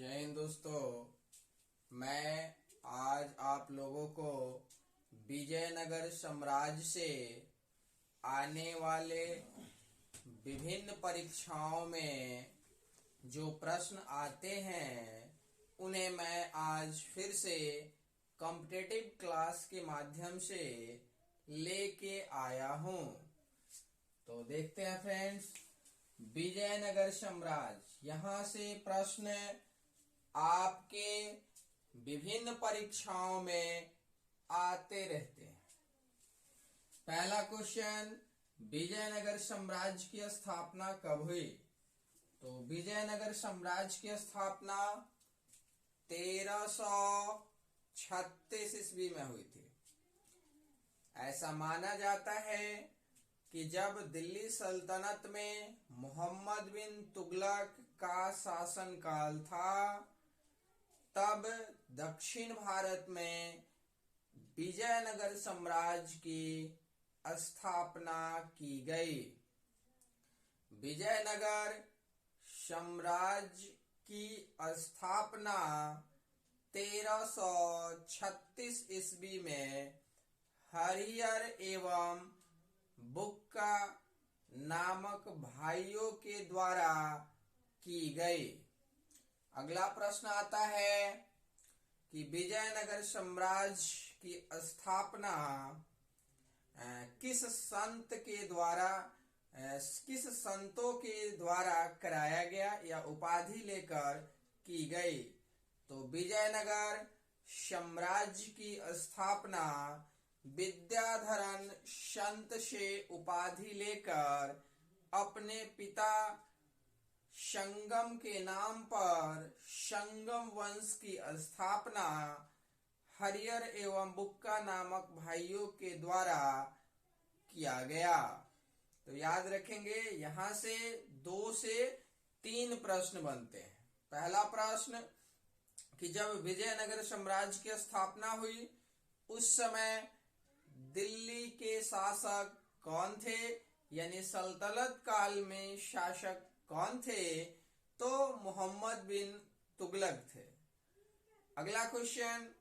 जय हिंद दोस्तों। मैं आज आप लोगों को विजयनगर साम्राज्य से आने वाले विभिन्न परीक्षाओं में जो प्रश्न आते हैं उन्हें मैं आज फिर से कॉम्पिटिटिव क्लास के माध्यम से लेके आया हूं। तो देखते हैं फ्रेंड्स, विजयनगर साम्राज्य, यहाँ से प्रश्न आपके विभिन्न परीक्षाओं में आते रहते हैं। पहला क्वेश्चन, विजयनगर साम्राज्य की स्थापना कब हुई? तो विजयनगर साम्राज्य की स्थापना 1336 ईस्वी में हुई थी। ऐसा माना जाता है कि जब दिल्ली सल्तनत में मोहम्मद बिन तुगलक का शासनकाल था, तब दक्षिण भारत में विजयनगर साम्राज्य की स्थापना की गई। विजयनगर साम्राज्य की स्थापना 1336 ईस्वी में हरिहर एवं बुक्का नामक भाइयों के द्वारा की गई। अगला प्रश्न आता है कि विजयनगर साम्राज्य की स्थापना किस संतों के द्वारा कराया गया या उपाधि लेकर की गई? तो विजयनगर साम्राज्य की स्थापना विद्याधरण संत से उपाधि लेकर अपने पिता संगम के नाम पर संगम वंश की स्थापना हरिहर एवं बुक्का नामक भाइयों के द्वारा किया गया। तो याद रखेंगे, यहां से 2 से 3 प्रश्न बनते हैं। पहला प्रश्न कि जब विजयनगर साम्राज्य की स्थापना हुई उस समय दिल्ली के शासक कौन थे, यानी सल्तनत काल में शासक कौन थे? तो मोहम्मद बिन तुगलक थे। अगला क्वेश्चन,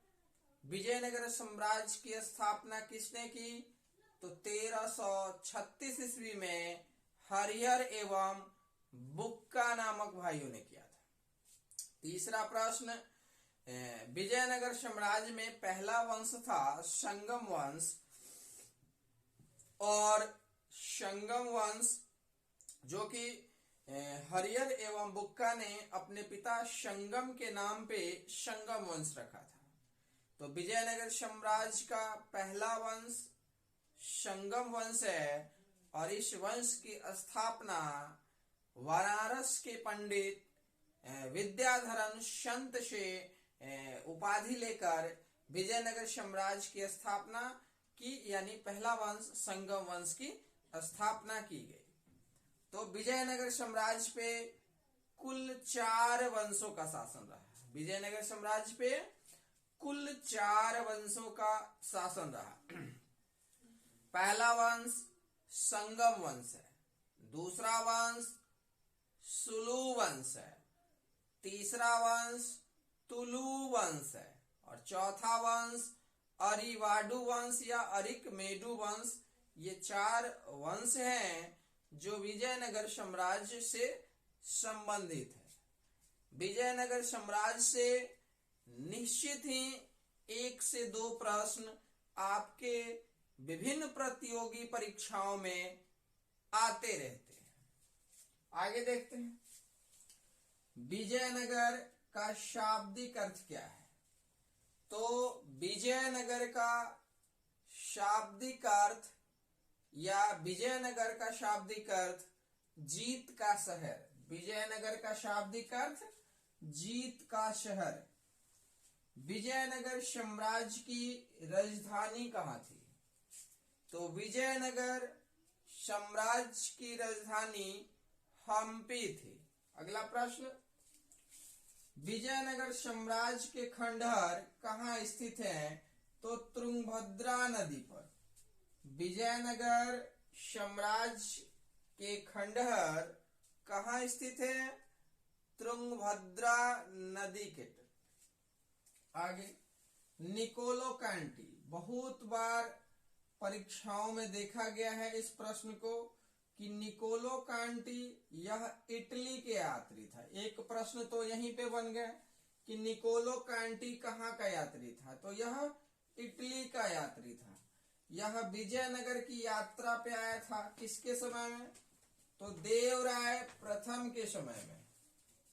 विजयनगर साम्राज्य की स्थापना किसने की? तो 1336 ईस्वी में हरिहर एवं बुक्का नामक भाइयों ने किया था। तीसरा प्रश्न, विजयनगर साम्राज्य में पहला वंश था संगम वंश, और संगम वंश जो कि हरिहर एवं बुक्का ने अपने पिता संगम के नाम पे संगम वंश रखा था। तो विजयनगर साम्राज्य का पहला वंश संगम वंश है, और इस वंश की स्थापना वाराणस के पंडित विद्याधरण संत से उपाधि लेकर विजयनगर साम्राज्य की स्थापना की, यानी पहला वंश संगम वंश की स्थापना की गई। तो विजयनगर साम्राज्य पे कुल 4 वंशों का शासन रहा। विजयनगर साम्राज्य पे कुल 4 वंशों का शासन रहा। पहला वंश संगम वंश है, दूसरा वंश सुलू वंश है, तीसरा वंश तुलु वंश है, और चौथा वंश अरिवाडु वंश या अरिकमेडु वंश। ये 4 वंश हैं जो विजयनगर साम्राज्य से संबंधित है। विजयनगर साम्राज्य से निश्चित ही 1 से 2 प्रश्न आपके विभिन्न प्रतियोगी परीक्षाओं में आते रहते हैं। आगे देखते हैं, विजयनगर का शाब्दिक अर्थ क्या है? तो विजयनगर का शाब्दिक अर्थ या विजयनगर का शाब्दिक अर्थ जीत का शहर। विजयनगर का शाब्दिक अर्थ जीत का शहर। विजयनगर साम्राज्य की राजधानी कहाँ थी? तो विजयनगर साम्राज्य की राजधानी हम्पी थी। अगला प्रश्न, विजयनगर साम्राज्य के खंडहर कहाँ स्थित हैं? तो तुंगभद्रा नदी पर। विजयनगर साम्राज्य के खंडहर कहाँ स्थित है? तुंगभद्रा नदी के तट। आगे निकोलो कांटी, बहुत बार परीक्षाओं में देखा गया है इस प्रश्न को कि निकोलो कांटी यह इटली के यात्री था। एक प्रश्न तो यहीं पे बन गया कि निकोलो कांटी कहाँ का यात्री था, तो यह इटली का यात्री था। यह विजयनगर की यात्रा पे आया था किसके समय में, तो देवराय प्रथम के समय में।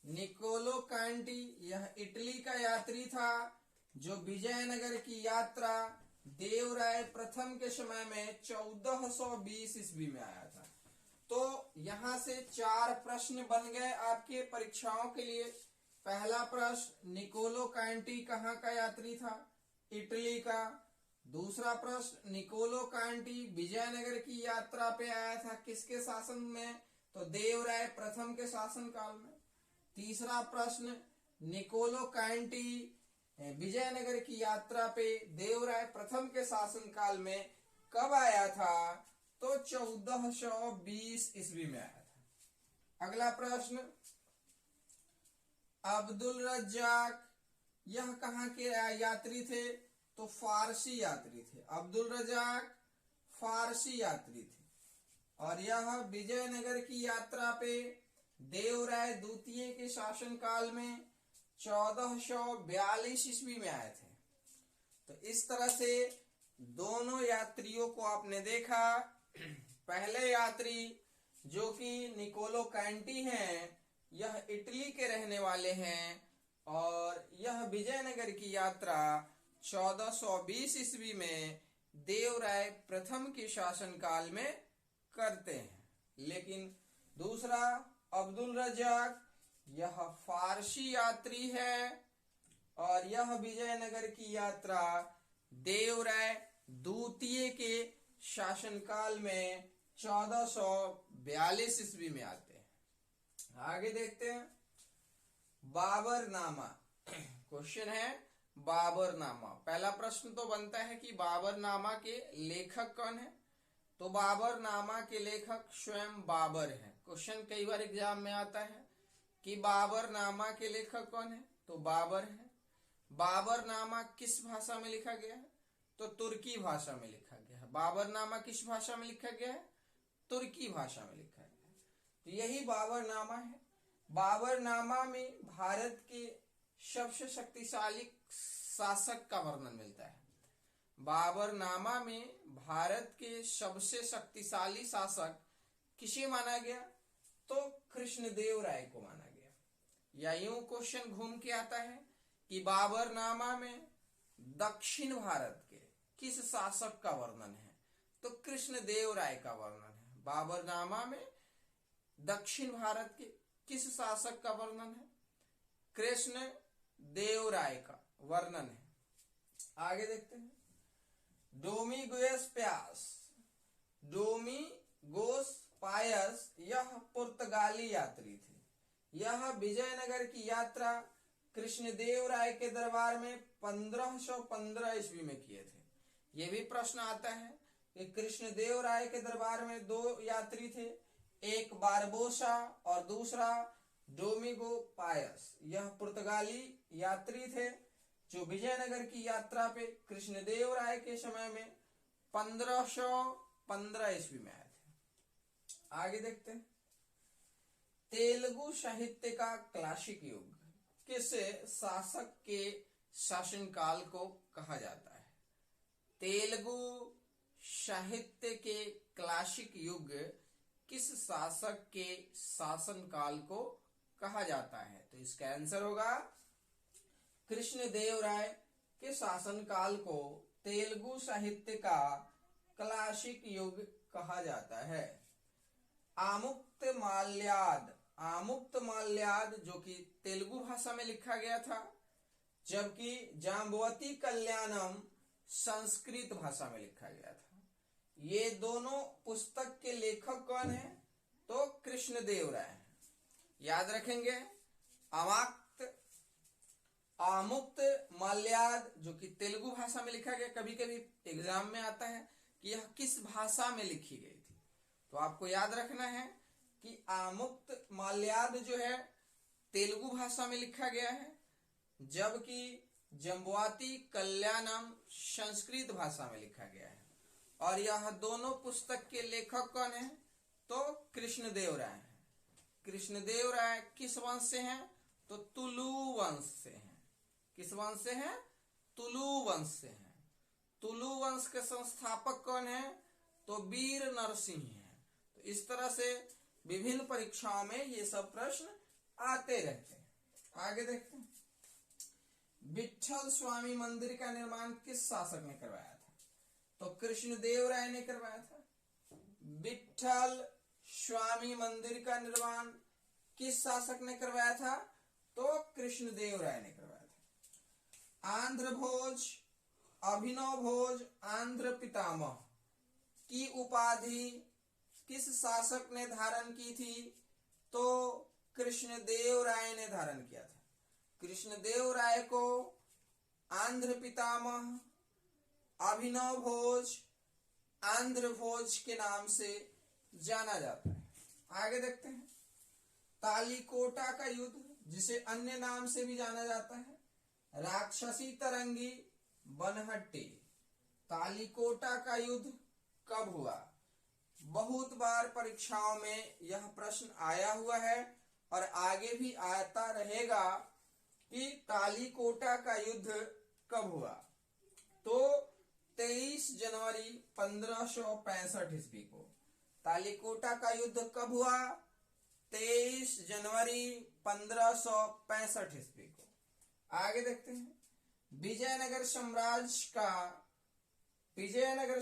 निकोलो कांटी यह इटली का यात्री था जो विजयनगर की यात्रा देवराय प्रथम के समय में 1420 ईस्वी में आया था। तो यहां से 4 प्रश्न बन गए आपके परीक्षाओं के लिए। पहला प्रश्न, निकोलो कांटी कहाँ का यात्री था, इटली का। दूसरा प्रश्न, निकोलो कांटी विजयनगर की यात्रा पे आया था किसके शासन में, तो देवराय प्रथम के शासन काल में। तीसरा प्रश्न, निकोलो कांटी विजयनगर की यात्रा पे देवराय प्रथम के शासन काल में कब आया था, तो 1420 ईस्वी में आया था। अगला प्रश्न, अब्दुल रज्जाक यह कहाँ के यात्री थे, तो फारसी यात्री थे। अब्दुल रज्जाक फारसी यात्री थे और यह विजयनगर की यात्रा पे देवराय द्वितीय के शासन काल में 1442 ईस्वी में आए थे। तो इस तरह से दोनों यात्रियों को आपने देखा। पहले यात्री जो कि निकोलो कांटी हैं, यह इटली के रहने वाले हैं और यह विजयनगर की यात्रा 1420 ईस्वी में देवराय प्रथम के शासन काल में करते हैं। लेकिन दूसरा अब्दुल रज्जाक यह फारसी यात्री है और यह विजयनगर की यात्रा देवराय द्वितीय के शासनकाल में 1442 ईस्वी में आते हैं। आगे देखते हैं बाबरनामा। क्वेश्चन है बाबरनामा। पहला प्रश्न तो बनता है कि बाबरनामा के लेखक कौन है, तो बाबरनामा के लेखक स्वयं बाबर हैं। क्वेश्चन कई बार एग्जाम में आता है कि बाबरनामा के लेखक कौन है, तो बाबर है। बाबरनामा किस भाषा में लिखा गया है, तो तुर्की भाषा में लिखा गया है। बाबरनामा किस भाषा में लिखा गया है, तुर्की भाषा में लिखा गया है। तो यही बाबरनामा है। बाबरनामा में भारत के सबसे शक्तिशाली शासक का वर्णन मिलता है। बाबरनामा में भारत के सबसे शक्तिशाली शासक किसे माना गया, तो कृष्णदेव राय को माना गया। या यूं क्वेश्चन घूम के आता है कि बाबरनामा में दक्षिण भारत के किस शासक का वर्णन है, तो कृष्णदेव राय का वर्णन है। बाबरनामा में दक्षिण भारत के किस शासक का वर्णन है, कृष्णदेव राय का वर्णन है। आगे देखते हैं डोमिगोस पायस। डोमिगोस पायस यह पुर्तगाली यात्री थे। यह विजयनगर की यात्रा कृष्णदेव राय के दरबार में 1515 ईस्वी में किए थे। यह भी प्रश्न आता है कि कृष्णदेव राय के दरबार में 2 यात्री थे, एक बारबोसा और दूसरा डोमिगो पायस। यह पुर्तगाली यात्री थे जो विजयनगर की यात्रा पे कृष्णदेव राय के समय में 1515 ईस्वी में आए थे। आगे देखते हैं तेलुगु साहित्य का क्लासिक युग किस शासक के शासनकाल को कहा जाता है। तेलुगु साहित्य के क्लासिक युग किस शासक के शासनकाल को कहा जाता है, तो इसका आंसर होगा कृष्णदेव राय के शासनकाल को तेलुगु साहित्य का क्लासिक युग कहा जाता है। आमुक्तमाल्याद। आमुक्तमाल्याद जो कि तेलुगु भाषा में लिखा गया था, जबकि जाम्बवती कल्याणम संस्कृत भाषा में लिखा गया था। ये दोनों पुस्तक के लेखक कौन है, तो कृष्णदेव राय हैं। याद रखेंगे आमुक्त माल्याद जो कि तेलुगु भाषा में लिखा गया। कभी कभी एग्जाम में आता है कि यह किस भाषा में लिखी गई थी, तो आपको याद रखना है कि आमुक्त माल्याद जो है तेलुगु भाषा में लिखा गया है, जबकि जम्बुआती कल्याणम संस्कृत भाषा में लिखा गया है। और यह दोनों पुस्तक के लेखक कौन है? तो कृष्णदेव राय हैं। कृष्णदेव राय किस वंश से हैं? तो तुलु वंश से हैं। किस वंश से हैं? तुलु वंश से हैं। तुलु वंश के संस्थापक कौन है? तो वीर नरसिंह हैं। तो इस तरह से विभिन्न परीक्षाओं में ये सब प्रश्न आते रहते हैं। आगे देखते हैं, विट्ठल स्वामी मंदिर का निर्माण किस शासक ने करवाया था? तो कृष्णदेव राय ने करवाया था। विट्ठल स्वामी मंदिर का निर्माण किस शासक ने करवाया था? तो कृष्णदेव राय ने करवाया था। आंध्र भोज, अभिनव भोज, आंध्र पितामह की उपाधि किस शासक ने धारण की थी? तो कृष्णदेव राय ने धारण किया था। कृष्णदेव राय को आंध्र पितामह, अभिनव भोज, आंध्र भोज के नाम से जाना जाता है। आगे देखते हैं, तालीकोटा का युद्ध, जिसे अन्य नाम से भी जाना जाता है राक्षसी तरंगी बनहट्टी, तालीकोटा का युद्ध कब हुआ? बहुत बार परीक्षाओं में यह प्रश्न आया हुआ है और आगे भी आता रहेगा कि तालीकोटा का युद्ध कब हुआ। तो 23 जनवरी 1565 ईस्वी को तालीकोटा का युद्ध कब हुआ? 23 जनवरी 1565 ईस्वी को। आगे देखते हैं, विजयनगर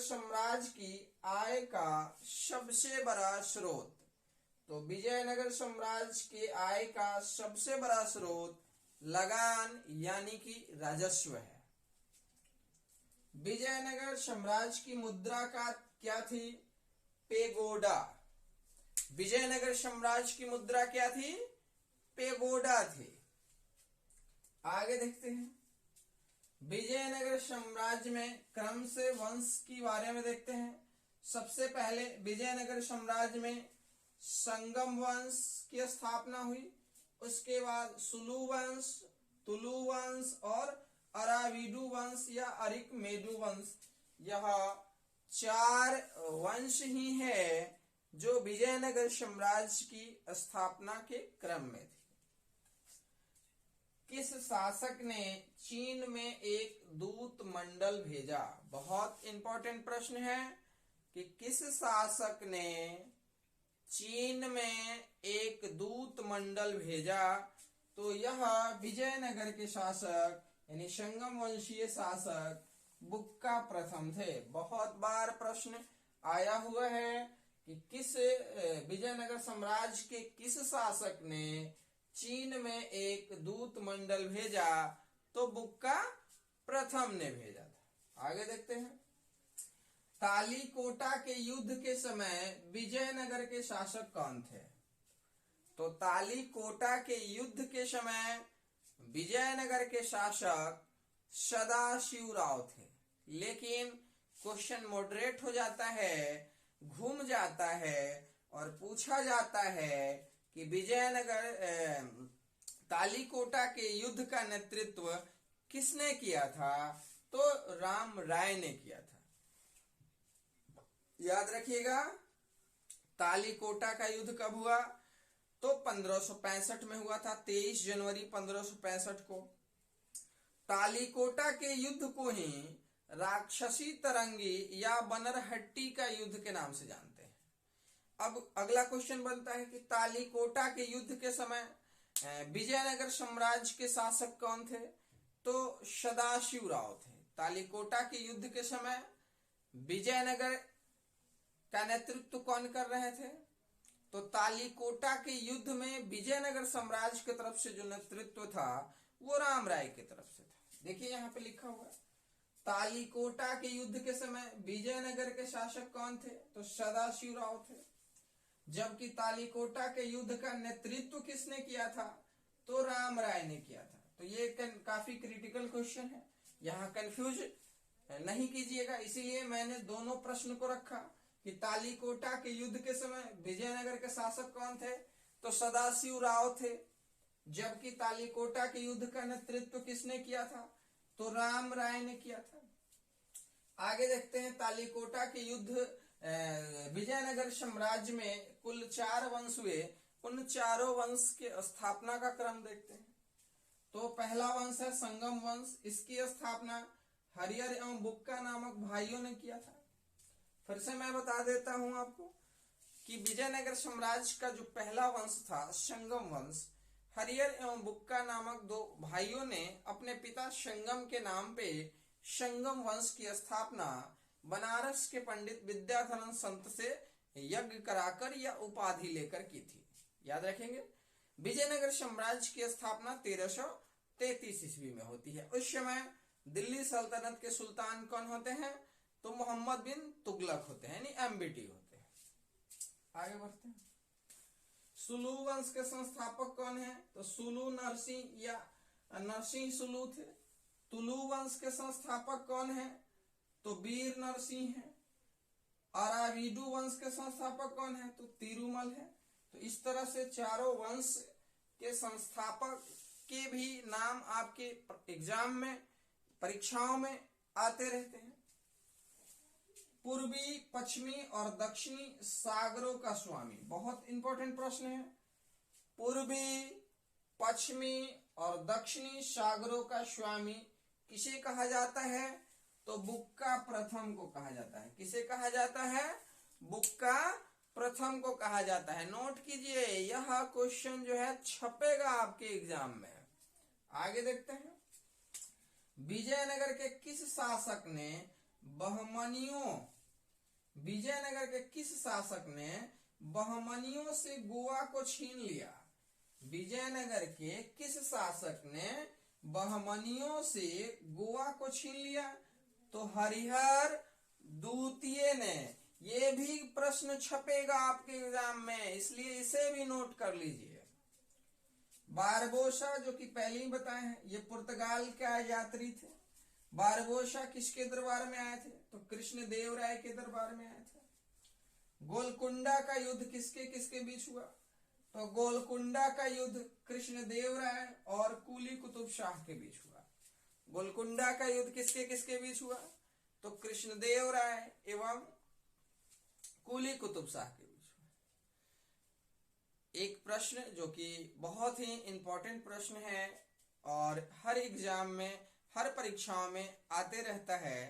साम्राज्य की आय का सबसे बड़ा स्रोत। तो विजयनगर साम्राज्य के आय का सबसे बड़ा स्रोत लगान यानी कि राजस्व है। विजयनगर साम्राज्य की मुद्रा का क्या थी? पेगोडा। विजयनगर साम्राज्य की मुद्रा क्या थी? पेगोडा थी। आगे देखते हैं, विजयनगर साम्राज्य में क्रम से वंश के बारे में देखते हैं। सबसे पहले विजयनगर साम्राज्य में संगम वंश की स्थापना हुई। उसके बाद सुलु वंश, तुलु वंश और अराविडु वंश या अरिकमेडु वंश, यह 4 वंश ही है जो विजयनगर साम्राज्य की स्थापना के क्रम में थे। किस शासक ने चीन में एक दूत मंडल भेजा? बहुत इंपॉर्टेंट प्रश्न है कि किस शासक ने चीन में एक दूत मंडल भेजा? तो यह विजयनगर के शासक यानी संगम वंशीय शासक बुक्का प्रथम थे। बहुत बार प्रश्न आया हुआ है कि किस विजयनगर साम्राज्य के किस शासक ने चीन में एक दूत मंडल भेजा? तो बुक्का प्रथम ने भेजा था। आगे देखते हैं, तालीकोटा के युद्ध के समय विजयनगर के शासक कौन थे? तो तालीकोटा के युद्ध के समय विजयनगर के शासक सदाशिवराव थे। लेकिन क्वेश्चन मॉडरेट हो जाता है, घूम जाता है और पूछा जाता है कि विजयनगर तालीकोटा के युद्ध का नेतृत्व किसने किया था? तो राम राय ने किया था। याद रखिएगा, तालीकोटा का युद्ध कब हुआ? तो 1565 में हुआ था, 23 जनवरी 1565 को। तालीकोटा के युद्ध को ही राक्षसी तरंगी या बनरहट्टी का युद्ध के नाम से जानते हैं। अब अगला क्वेश्चन बनता है कि तालीकोटा के युद्ध के समय विजयनगर साम्राज्य के शासक कौन थे? तो सदाशिवराव थे। तालीकोटा के युद्ध के समय विजयनगर का नेतृत्व कौन कर रहे थे? तो तालीकोटा के युद्ध में विजयनगर साम्राज्य की तरफ से जो नेतृत्व था वो राम राय की तरफ से था। देखिए यहाँ पे लिखा हुआ है, तालीकोटा के युद्ध के समय विजयनगर के शासक कौन थे? तो सदाशिवराव थे। जबकि तालीकोटा के युद्ध का नेतृत्व किसने किया था? तो राम राय ने किया था। तो ये काफी क्रिटिकल क्वेश्चन है, यहाँ कंफ्यूज नहीं कीजिएगा। इसीलिए मैंने दोनों प्रश्न को रखा कि तालीकोटा के युद्ध के समय विजयनगर के शासक कौन थे? तो सदाशिवराव थे। जबकि तालीकोटा के युद्ध का नेतृत्व किसने किया था? तो राम राय ने किया था। आगे देखते हैं, तालीकोटा के युद्ध विजयनगर साम्राज्य में कुल 4 वंश हुए। उन चारों वंश के स्थापना का क्रम देखते हैं। तो पहला वंश है संगम वंश। इसकी स्थापना हरिहर एवं बुक्का नामक भाइयों ने किया था। फिर से मैं बता देता हूं आपको कि विजयनगर साम्राज्य का जो पहला वंश था संगम वंश, हरिहर एवं बुक्का नामक 2 भाइयों ने अपने पिता संगम के नाम पे संगम वंश की स्थापना बनारस के पंडित विद्याधर संत से यज्ञ कराकर या उपाधि लेकर की थी। याद रखेंगे, विजयनगर साम्राज्य की स्थापना 1333 ईस्वी में होती है। उस समय दिल्ली सल्तनत के सुल्तान कौन होते हैं? तो मोहम्मद बिन तुगलक होते हैं, यानी एमबीटी होते हैं। आगे बढ़ते हैं। सुलू वंश के संस्थापक कौन है? तो सुलू नरसिंह या नरसिंह सुलू थे। तुलु वंश के संस्थापक कौन है? तो वीर नरसिंह है। अराविडु वंश के संस्थापक कौन है? तो तिरुमल है। तो इस तरह से चारों वंश के संस्थापक के भी नाम आपके एग्जाम में, परीक्षाओं में आते रहते हैं। पूर्वी, पश्चिमी और दक्षिणी सागरों का स्वामी, बहुत इंपॉर्टेंट प्रश्न है। पूर्वी, पश्चिमी और दक्षिणी सागरों का स्वामी किसे कहा जाता है? तो बुक्का प्रथम को कहा जाता है। किसे कहा जाता है? बुक्का प्रथम को कहा जाता है। नोट कीजिए, यह क्वेश्चन जो है छपेगा आपके एग्जाम में। आगे देखते हैं, विजयनगर के किस शासक ने बहमनियों से गोवा को छीन लिया? विजयनगर के किस शासक ने बहमनियों से गोवा को छीन लिया? तो हरिहर द्वितीय ने। ये भी प्रश्न छपेगा आपके एग्जाम में, इसलिए इसे भी नोट कर लीजिए। बारबोसा, जो कि पहले ही बताए हैं, ये पुर्तगाल के यात्री थे। बारबोसा किसके दरबार में आए थे? तो कृष्ण देव राय के दरबार में आए थे। गोलकुंडा का युद्ध किसके किसके बीच हुआ? तो गोलकुंडा का युद्ध कृष्ण देव राय और कुली कुतुब शाह के बीच हुआ। गोलकुंडा का युद्ध किसके किसके बीच हुआ? तो कृष्ण देव राय एवं कुली कुतुब शाह के बीच हुआ। एक प्रश्न जो कि बहुत ही इंपॉर्टेंट प्रश्न है और हर एग्जाम में, हर परीक्षाओं में आते रहता है,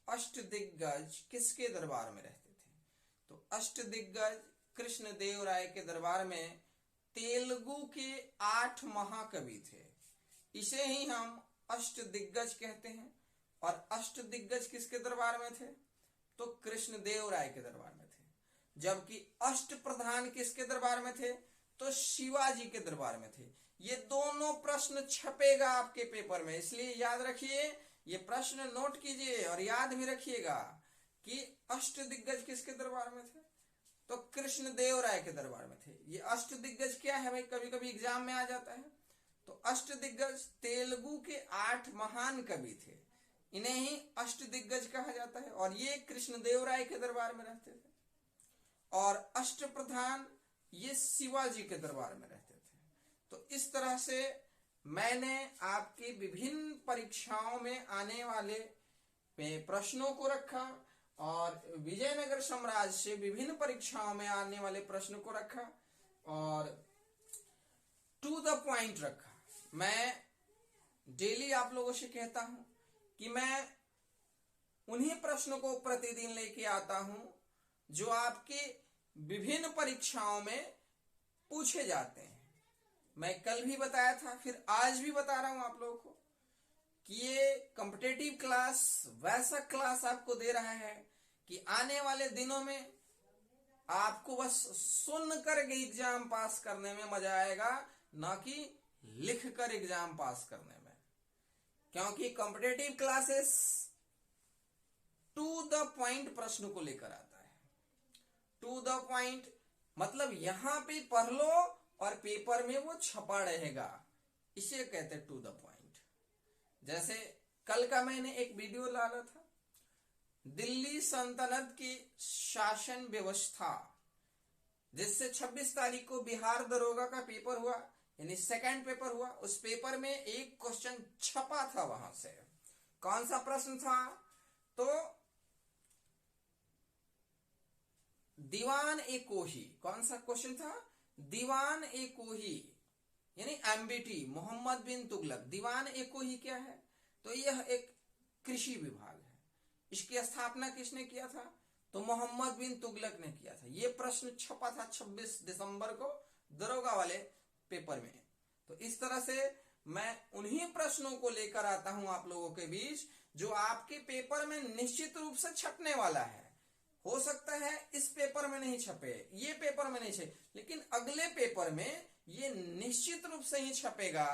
अष्टदिग्गज किसके दरबार में रहते थे? तो अष्टदिग्गज कृष्ण देव राय के दरबार में तेलुगु के 8 महाकवि थे। इसे ही हम अष्टदिग्गज कहते हैं। और अष्टदिग्गज किसके दरबार में थे? तो कृष्ण देव राय के दरबार में थे। जबकि अष्ट प्रधान किसके दरबार में थे? तो शिवाजी के दरबार में थे। ये दोनों प्रश्न छपेगा आपके पेपर में, इसलिए याद रखिए, ये प्रश्न नोट कीजिए और याद भी रखिएगा कि अष्टदिग्गज किसके दरबार में थे? तो कृष्ण देव राय के दरबार में थे। ये अष्टदिग्गज क्या है भाई, कभी कभी एग्जाम में आ जाता है। तो अष्टदिग्गज तेलुगु के 8 महान कवि थे, इन्हें ही अष्टदिग्गज कहा जाता है। और ये कृष्ण देव राय के दरबार में रहते थे। और अष्टप्रधान ये शिवाजी के दरबार में रहते थे। तो इस तरह से मैंने आपकी विभिन्न परीक्षाओं में आने वाले प्रश्नों को रखा और विजयनगर साम्राज्य से विभिन्न परीक्षाओं में आने वाले प्रश्न को रखा और टू द पॉइंट रखा। मैं डेली आप लोगों से कहता हूं कि मैं उन्हीं प्रश्नों को प्रतिदिन लेके आता हूं जो आपके विभिन्न परीक्षाओं में पूछे जाते हैं। मैं कल भी बताया था, फिर आज भी बता रहा हूं आप लोगों को कि ये कॉम्पिटिटिव क्लास वैसा क्लास आपको दे रहा है कि आने वाले दिनों में आपको बस सुन कर एग्जाम पास करने में मजा आएगा, ना कि लिख कर एग्जाम पास करने में। क्योंकि competitive classes to the point प्रश्न को लेकर आता है। टू द पॉइंट मतलब यहां पे पढ़ लो और पेपर में वो छपा रहेगा, इसे कहते हैं टू द पॉइंट। जैसे कल का मैंने एक वीडियो डाला था, दिल्ली सल्तनत की शासन व्यवस्था, जिससे 26 तारीख को बिहार दरोगा का पेपर हुआ। यानी सेकंड पेपर हुआ, उस पेपर में एक क्वेश्चन छपा था वहां से। कौन सा प्रश्न था? तो दीवान ए कोही, कौन सा क्वेश्चन था? दीवान ए कोही यानी एमबीटी मोहम्मद बिन तुगलक। दीवान ए कोही क्या है? तो यह एक कृषि विभाग है। इसकी स्थापना किसने किया था? तो मोहम्मद बिन तुगलक ने किया था। यह प्रश्न छपा था 26 दिसंबर को दरोगा वाले पेपर में। तो इस तरह से मैं उन्हीं प्रश्नों को लेकर आता हूं आप लोगों के बीच जो आपके पेपर में निश्चित रूप से छपने वाला है। हो सकता है इस पेपर में नहीं छपे, ये पेपर में नहीं छपे, लेकिन अगले पेपर में ये निश्चित रूप से ही छपेगा।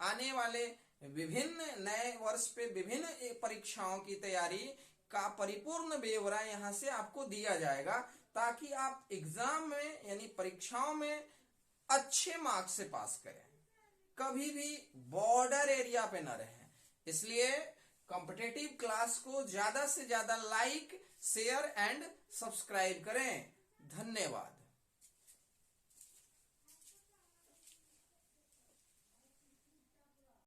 आने वाले विभिन्न नए वर्ष पे विभिन्न परीक्षाओं की तैयारी का परिपूर्ण ब्यौरा यहां से आपको दिया जाएगा, ताकि आप एग्जाम में यानी परीक्षाओं में अच्छे मार्क्स से पास करें, कभी भी बॉर्डर एरिया पे न रहें। इसलिए कॉम्पिटिटिव क्लास को ज्यादा से ज्यादा लाइक, शेयर एंड सब्सक्राइब करें। धन्यवाद।